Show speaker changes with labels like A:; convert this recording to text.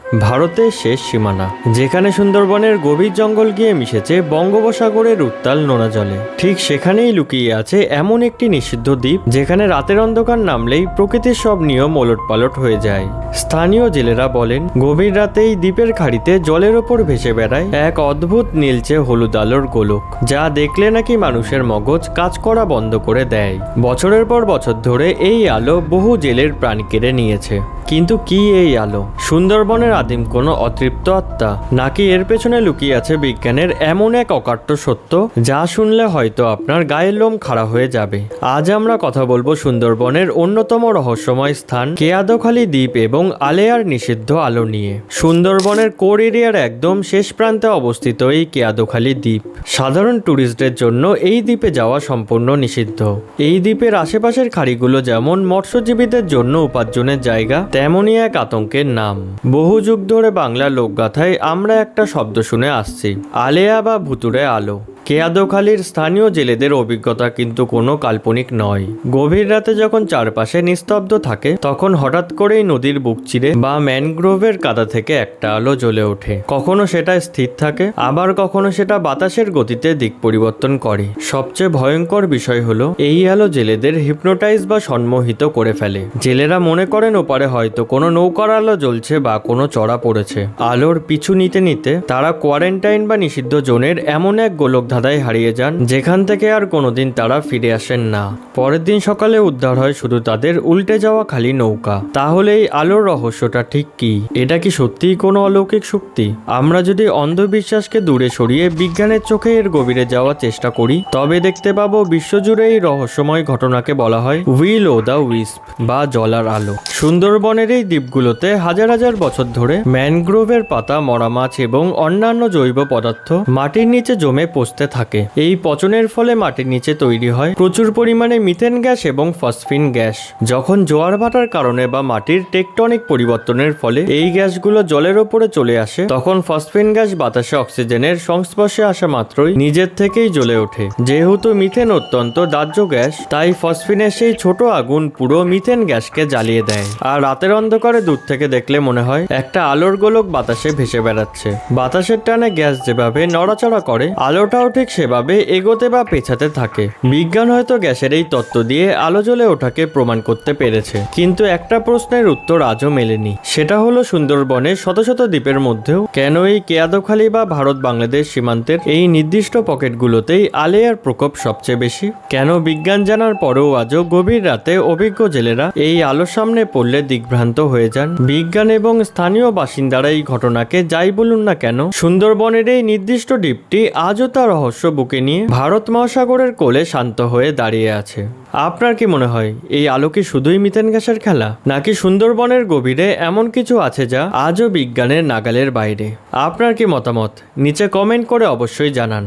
A: ভারতের শেষ সীমানা, যেখানে সুন্দরবনের গভীর জঙ্গল গিয়ে মিশেছে বঙ্গোপসাগরের উত্তাল নোনা জলে, ঠিক সেখানেই লুকিয়ে আছে এমন একটি নিষিদ্ধ দ্বীপ যেখানে রাতের অন্ধকার নামলেই প্রকৃতির সব নিয়ম ওলটপালট হয়ে যায়। স্থানীয় জেলেরা বলেন, গভীর রাতে এই দ্বীপের খাড়িতে জলের ওপর ভেসে বেড়ায় এক অদ্ভুত নীলচে হলুদ আলোর গোলক, যা দেখলে নাকি মানুষের মগজ কাজ করা বন্ধ করে দেয়। বছরের পর বছর ধরে এই আলো বহু জেলের প্রাণ কেড়ে নিয়েছে। কিন্তু কি এই আলো? সুন্দরবনের আদিম কোনো অতৃপ্ত আত্মা, নাকি এর পেছনে লুকিয়ে আছে বিজ্ঞানের এমন এক অকাট্য সত্য যা শুনলে হয়তো আপনার গায়ের লোম খাড়া হয়ে যাবে? আজ আমরা কথা বলবো সুন্দরবনের অন্যতম রহস্যময় স্থান কেয়াদখালী দ্বীপ এবং আলেয়ার নিষিদ্ধ আলো নিয়ে। সুন্দরবনের কোর এরিয়ার একদম শেষ প্রান্তে অবস্থিত এই কেয়াদখালী দ্বীপ সাধারণ ট্যুরিস্টদের জন্য এই দ্বীপে যাওয়া সম্পূর্ণ নিষিদ্ধ। এই দ্বীপের আশেপাশের খাড়িগুলো যেমন মৎস্যজীবীদের জন্য উপার্জনের জায়গা, তেমনই এক আতঙ্কের নাম। বহু যুগ ধরে বাংলা লোকগাথায় আমরা একটা শব্দ শুনে আসছি, আলেয়া বা ভুতুড়ে আলো। কেয়াদখালীর স্থানীয় জেলেদের অভিজ্ঞতা কিন্তু কোনো কাল্পনিক নয়। গভীর রাতে যখন চারপাশে নিস্তব্ধ থাকে, তখন হঠাৎ করেই নদীর বুক চিরে বা ম্যানগ্রোভের কাদা থেকে একটা আলো জ্বলে ওঠে। কখনো সেটা স্থির থাকে, আবার কখনো সেটা বাতাসের গতিতে দিক পরিবর্তন করে। সবচেয়ে ভয়ঙ্কর বিষয় হলো, এই আলো জেলেদের হিপনোটাইজ বা সম্মোহিত করে ফেলে। জেলেরা মনে করেন ওপারে হয়তো কোনো নৌকার আলো জ্বলছে বা কোনো চড়া পড়েছে। আলোর পিছু নিতে নিতে তারা কোয়ারেন্টাইন বা নিষিদ্ধ জোনের এমন এক গোলক ধাঁধায় হারিয়ে যান, যেখান থেকে আর কোনোদিন তারা ফিরে আসেন না। পরের দিন সকালে উদ্ধার হয় শুধু তাদের উল্টে যাওয়া খালি নৌকা। তাহলে এই আলোর রহস্যটা ঠিক কি? এটা কি সত্যিই কোনো অলৌকিক শক্তি? আমরা যদি অন্ধবিশ্বাসকে দূরে সরিয়ে বিজ্ঞানের চোখে এর গভীরে যাওয়ার চেষ্টা করি, তবে দেখতে পাবো বিশ্বজুড়ে এই রহস্যময় ঘটনাকে বলা হয় উইল ও দ্য উইস্প বা জলার আলো। সুন্দরবনের এই দ্বীপগুলোতে হাজার হাজার বছর ধরে ম্যানগ্রোভের পাতা, মরা মাছ এবং অন্যান্য জৈব পদার্থ মাটির নিচে জমে পচতে থাকে। এই পচনের ফলে মাটির নিচে তৈরি হয় প্রচুর পরিমাণে মিথেন গ্যাস এবং ফসফিন গ্যাস। যখন জোয়ার ভাটার কারণে বা মাটির টেকটনিক পরিবর্তনের ফলে এই গ্যাসগুলো জলের ওপরে চলে আসে, তখন ফসফিন গ্যাস বাতাসে অক্সিজেনের সংস্পর্শে আসা মাত্রই নিজের থেকেই জ্বলে ওঠে। যেহেতু মিথেন অত্যন্ত দাহ্য গ্যাস, তাই ফসফিনের সেই ছোট আগুন পুরো মিথেন গ্যাসকে জ্বালিয়ে দেয়। আর রাতের অন্ধকারে দূর থেকে দেখলে মনে হয় একটা আলোর গোলক বাতাসে ভেসে বেড়াচ্ছে। বাতাসের টানে গ্যাস যেভাবে নড়াচড়া করে, আলোটাও ঠিক সেভাবে এগোতে বা পেছাতে থাকে। বিজ্ঞান হয়তো গ্যাসের এই তত্ত্ব দিয়ে আলো জ্বলে ওঠাকে প্রমাণ করতে পেরেছে, কিন্তু একটা প্রশ্নের উত্তর আজও মেলেনি। সেটা হলো, সুন্দরবনের শত শত দ্বীপের মধ্যেও কেন এই কেয়াদখালী বা ভারত বাংলাদেশ সীমান্তের এই নির্দিষ্ট পকেটগুলোতেই আলেয়ার প্রকোপ সবচেয়ে বেশি? কেন বিজ্ঞান জানার পরেও আজও গভীর রাতে অভিজ্ঞ জেলেরা এই আলোর সামনে পড়লে দিগ্ভ্রান্ত হয়ে যান? বিজ্ঞান এবং স্থানীয় বাসিন্দারা এই ঘটনাকে যাই বলুন না কেন, সুন্দরবনের এই নির্দিষ্ট দ্বীপটি আজও তার রহস্য বুকে নিয়ে ভারত মহাসাগরের কোলে শান্ত হয়ে দাঁড়িয়ে আছে। আপনার কি মনে হয়, এই আলো কি শুধুই মিথেন গ্যাসের খেলা, নাকি সুন্দরবনের গভীরে এমন কিছু আছে যা আজও বিজ্ঞানের নাগালের বাইরে? আপনার কি মতামত নিচে কমেন্ট করে অবশ্যই জানান।